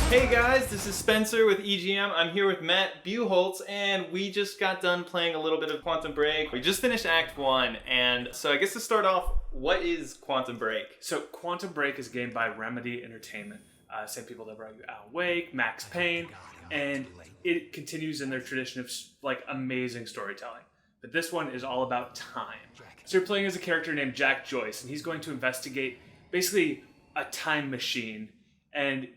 Hey guys, this is Spencer with EGM. I'm here with Matt Buchholtz, and we just got done playing a little bit of Quantum Break. We just finished Act 1, and so I guess to start off, what is Quantum Break? So Quantum Break is a game by Remedy Entertainment. Same people that brought you Alan Wake, Max Payne, and it continues in their tradition of like amazing storytelling. But this one is all about time. So you're playing as a character named Jack Joyce, and he's going to investigate basically a time machine, and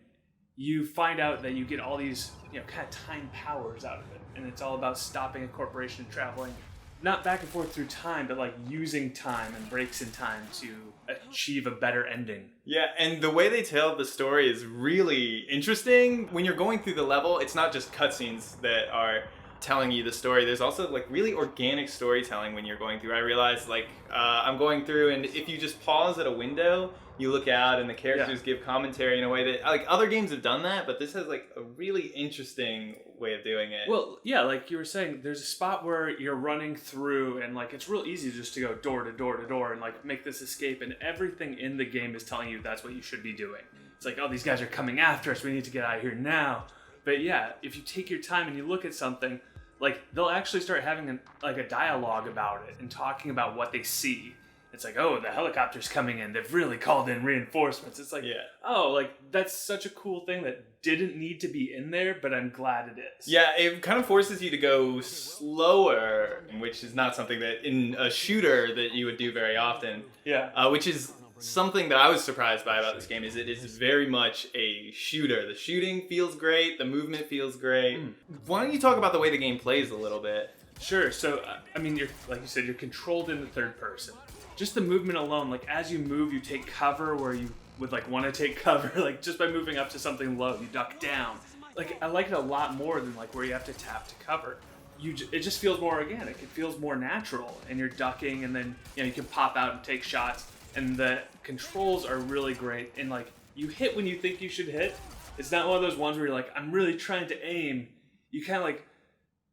you find out that you get all these, kind of time powers out of it. And it's all about stopping a corporation traveling, not back and forth through time, but like using time and breaks in time to achieve a better ending. Yeah, and the way they tell the story is really interesting. When you're going through the level, it's not just cutscenes that are telling you the story. There's also like really organic storytelling when you're going through. I realized I'm going through, and if you just pause at a window, you look out and the characters give commentary in a way that like other games have done that, but this has like a really interesting way of doing it. Well, yeah, like you were saying, there's a spot where you're running through and like it's real easy just to go door to door to door and like make this escape, and everything in the game is telling you that's what you should be doing. It's like, oh, these guys are coming after us, we need to get out of here now. But yeah, if you take your time and you look at something, like they'll actually start having a dialogue about it and talking about what they see. It's like, oh, the helicopter's coming in. They've really called in reinforcements. It's like, oh, like that's such a cool thing that didn't need to be in there, but I'm glad it is. Yeah, it kind of forces you to go slower, which is not something that in a shooter that you would do very often. Yeah. Which is something that I was surprised by about this game, is it is very much a shooter. The shooting feels great. The movement feels great. Why don't you talk about the way the game plays a little bit? Sure. So, I mean, you're like you said, you're controlled in the third person. Just the movement alone, like as you move, you take cover where you would like want to take cover. Like just by moving up to something low, you duck down. Like I like it a lot more than like where you have to tap to cover. It just feels more organic. It feels more natural, and you're ducking, and then you can pop out and take shots. And the controls are really great. And like you hit when you think you should hit. It's not one of those ones where you're like, I'm really trying to aim. You kind of like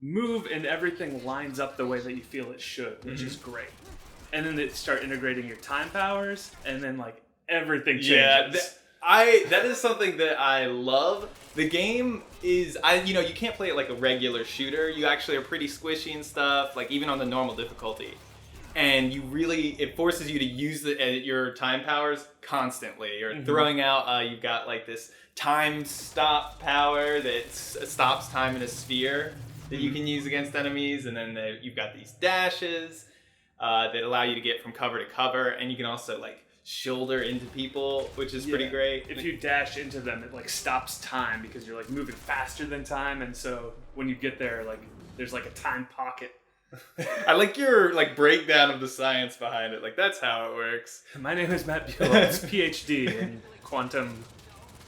move, and everything lines up the way that you feel it should, which is great. And then they start integrating your time powers, and then like everything changes. Yeah, that is something that I love. The game is, you can't play it like a regular shooter. You actually are pretty squishy and stuff, like even on the normal difficulty. And it forces you to use your time powers constantly. You're throwing out, you've got like this time stop power that stops time in a sphere that you can use against enemies, and then you've got these dashes that allow you to get from cover to cover, and you can also like shoulder into people, which is pretty great. If you dash into them, it like stops time because you're like moving faster than time, and so when you get there, like there's like a time pocket. I like your like breakdown of the science behind it. Like that's how it works. My name is Matt Buchholtz, PhD in quantum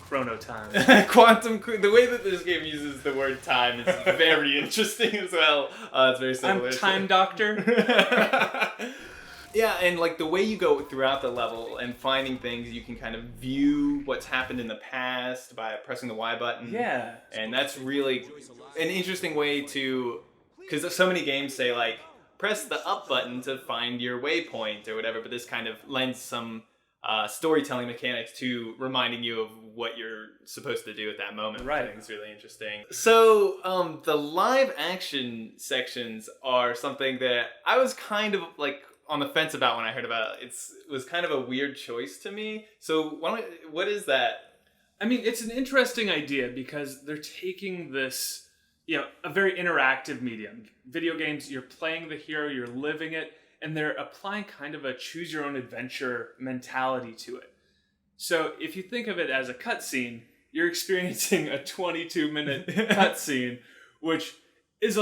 chronotime. The way that this game uses the word time is very interesting as well. It's very similar. I'm time doctor. Yeah, and like the way you go throughout the level and finding things, you can kind of view what's happened in the past by pressing the Y button. Yeah. And that's really an interesting way to, because so many games say like, press the up button to find your waypoint or whatever, but this kind of lends some storytelling mechanics to reminding you of what you're supposed to do at that moment. Right. I think it's really interesting. So the live action sections are something that I was kind of like on the fence about when I heard about it. It was kind of a weird choice to me. So what is that? I mean, it's an interesting idea because they're taking this, a very interactive medium. Video games, you're playing the hero, you're living it, and they're applying kind of a choose your own adventure mentality to it. So if you think of it as a cutscene, you're experiencing a 22-minute cutscene, which is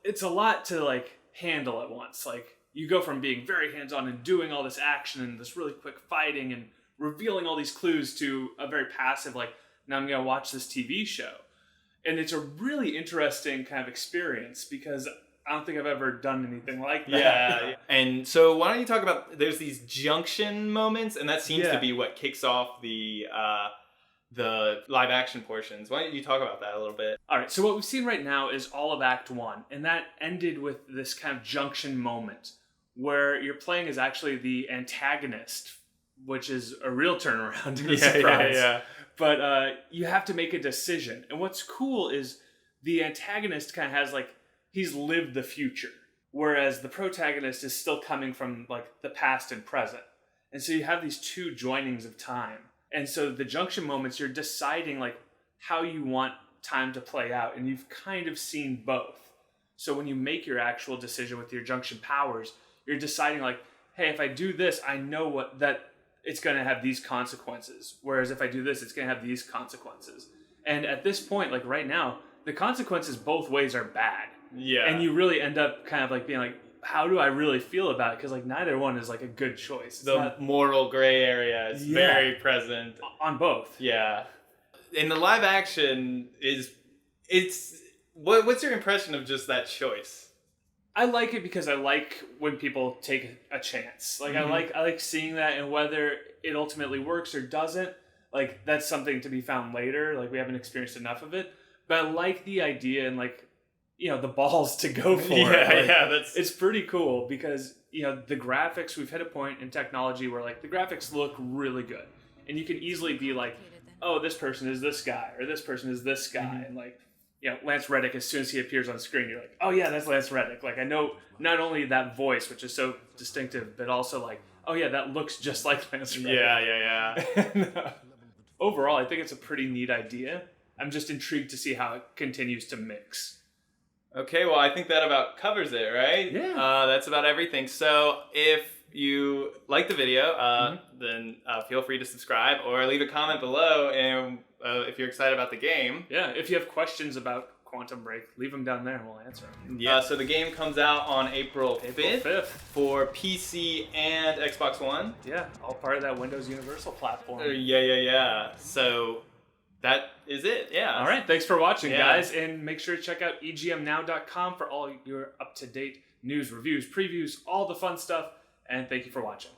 it's a lot to like handle at once. Like you go from being very hands-on and doing all this action and this really quick fighting and revealing all these clues to a very passive, like, now I'm going to watch this TV show. And it's a really interesting kind of experience because I don't think I've ever done anything like that. Yeah. And so why don't you talk about, there's these junction moments, and that seems to be what kicks off the live action portions. Why don't you talk about that a little bit? All right. So what we've seen right now is all of Act 1, and that ended with this kind of junction moment where you're playing as actually the antagonist, which is a real turnaround. To the surprise. Yeah. But you have to make a decision. And what's cool is the antagonist kind of has like, he's lived the future, whereas the protagonist is still coming from like the past and present. And so you have these two joinings of time. And so the junction moments, you're deciding like how you want time to play out. And you've kind of seen both. So when you make your actual decision with your junction powers, you're deciding like, hey, if I do this, I know that it's going to have these consequences. Whereas if I do this, it's going to have these consequences. And at this point, like right now, the consequences both ways are bad. Yeah. And you really end up kind of like being like, how do I really feel about it? Because like neither one is like a good choice. The moral gray area is very present. On both. Yeah. In the live action, what's your impression of just that choice? I like it because I like when people take a chance. Like I like seeing that, and whether it ultimately works or doesn't, like that's something to be found later. Like we haven't experienced enough of it, but I like the idea and like, you know, the balls to go for it. Like, it's pretty cool because, you know, the graphics, we've hit a point in technology where like the graphics look really good, and you can easily be like, oh, this person is this guy or this person is this guy, and like, you know, Lance Reddick, as soon as he appears on screen, you're like, oh yeah, that's Lance Reddick. Like I know not only that voice, which is so distinctive, but also like, oh yeah, that looks just like Lance Reddick. Yeah. And, overall, I think it's a pretty neat idea. I'm just intrigued to see how it continues to mix. Okay, well, I think that about covers it, right? Yeah. That's about everything. So if you like the video, then feel free to subscribe or leave a comment below. And if you're excited about the game. Yeah, if you have questions about Quantum Break, leave them down there and we'll answer them. Yeah, so the game comes out on April 5th for PC and Xbox One. Yeah, all part of that Windows Universal platform. Yeah. So that is it, yeah. All right, thanks for watching, guys. And make sure to check out egmnow.com for all your up-to-date news, reviews, previews, all the fun stuff. And thank you for watching.